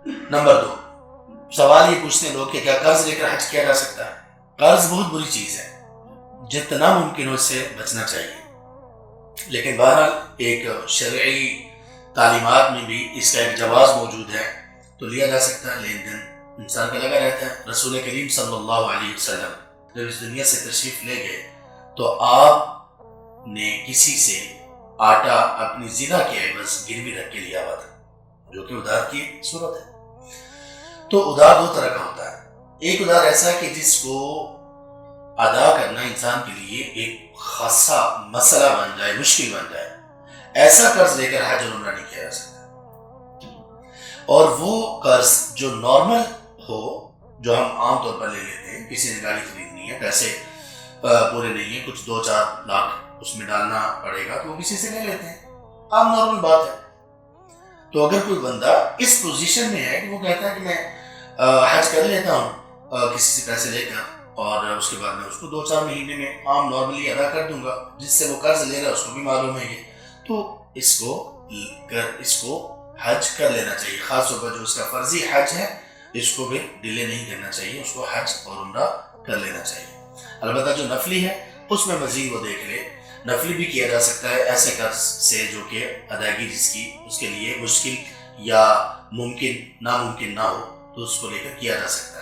Number 2، سوال یہ پوچھتے ہیں لوگ کہ کیا قرض لے کر حج کیا جا سکتا ہے؟ قرض بہت بری چیز ہے، جتنا ممکن ہو اس سے بچنا چاہیے، لیکن بہرحال ایک شرعی تعلیمات میں بھی اس کا ایک جواز موجود ہے، تو لیا جا سکتا ہے، لین دین انسان کا لگا رہتا ہے۔ رسول کریم صلی اللہ علیہ وسلم جب اس دنیا سے تشریف لے گئے تو آپ نے کسی سے آٹا اپنی زنا کے عوض گروی رکھ کے لیا ہوا تھا، جو کہ ادار کی صورت ہے۔ تو ادار دو طرح کا ہوتا ہے، ایک ادار ایسا کہ جس کو ادا کرنا انسان کے لیے ایک خاصا مسئلہ بن جائے، مشکل بن جائے، ایسا قرض لے کر حج اور عمرہ نہیں کیا جا سکتا۔ اور وہ قرض جو نارمل ہو، جو ہم عام طور پر لے لیتے ہیں، کسی نے گاڑی خریدنی ہے، پیسے پورے نہیں ہیں، کچھ 2-4 لاکھ اس میں ڈالنا پڑے گا، تو وہ کسی سے لے لیتے ہیں، عام نارمل بات ہے۔ تو اگر کوئی بندہ اس پوزیشن میں ہے کہ وہ کہتا ہے کہ میں حج کر لیتا ہوں کسی سے پیسے لے کر، اور اس کے بعد میں اس کو 2-4 مہینے میں عام نارملی ادا کر دوں گا، جس سے وہ قرض لے رہا ہے اس کو بھی معلوم ہے یہ، تو اس کو حج کر لینا چاہیے، خاص طور پر جو اس کا فرضی حج ہے اس کو بھی ڈیلے نہیں کرنا چاہیے، اس کو حج اور عمرہ کر لینا چاہیے۔ البتہ جو نفلی ہے اس میں مزید وہ دیکھ لے، نفلی بھی کیا جا سکتا ہے ایسے قرض سے جو کہ ادائیگی جس کی اس کے لیے مشکل یا ممکن ناممکن نہ ہو، تو اس کو لے کر کیا جا سکتا ہے۔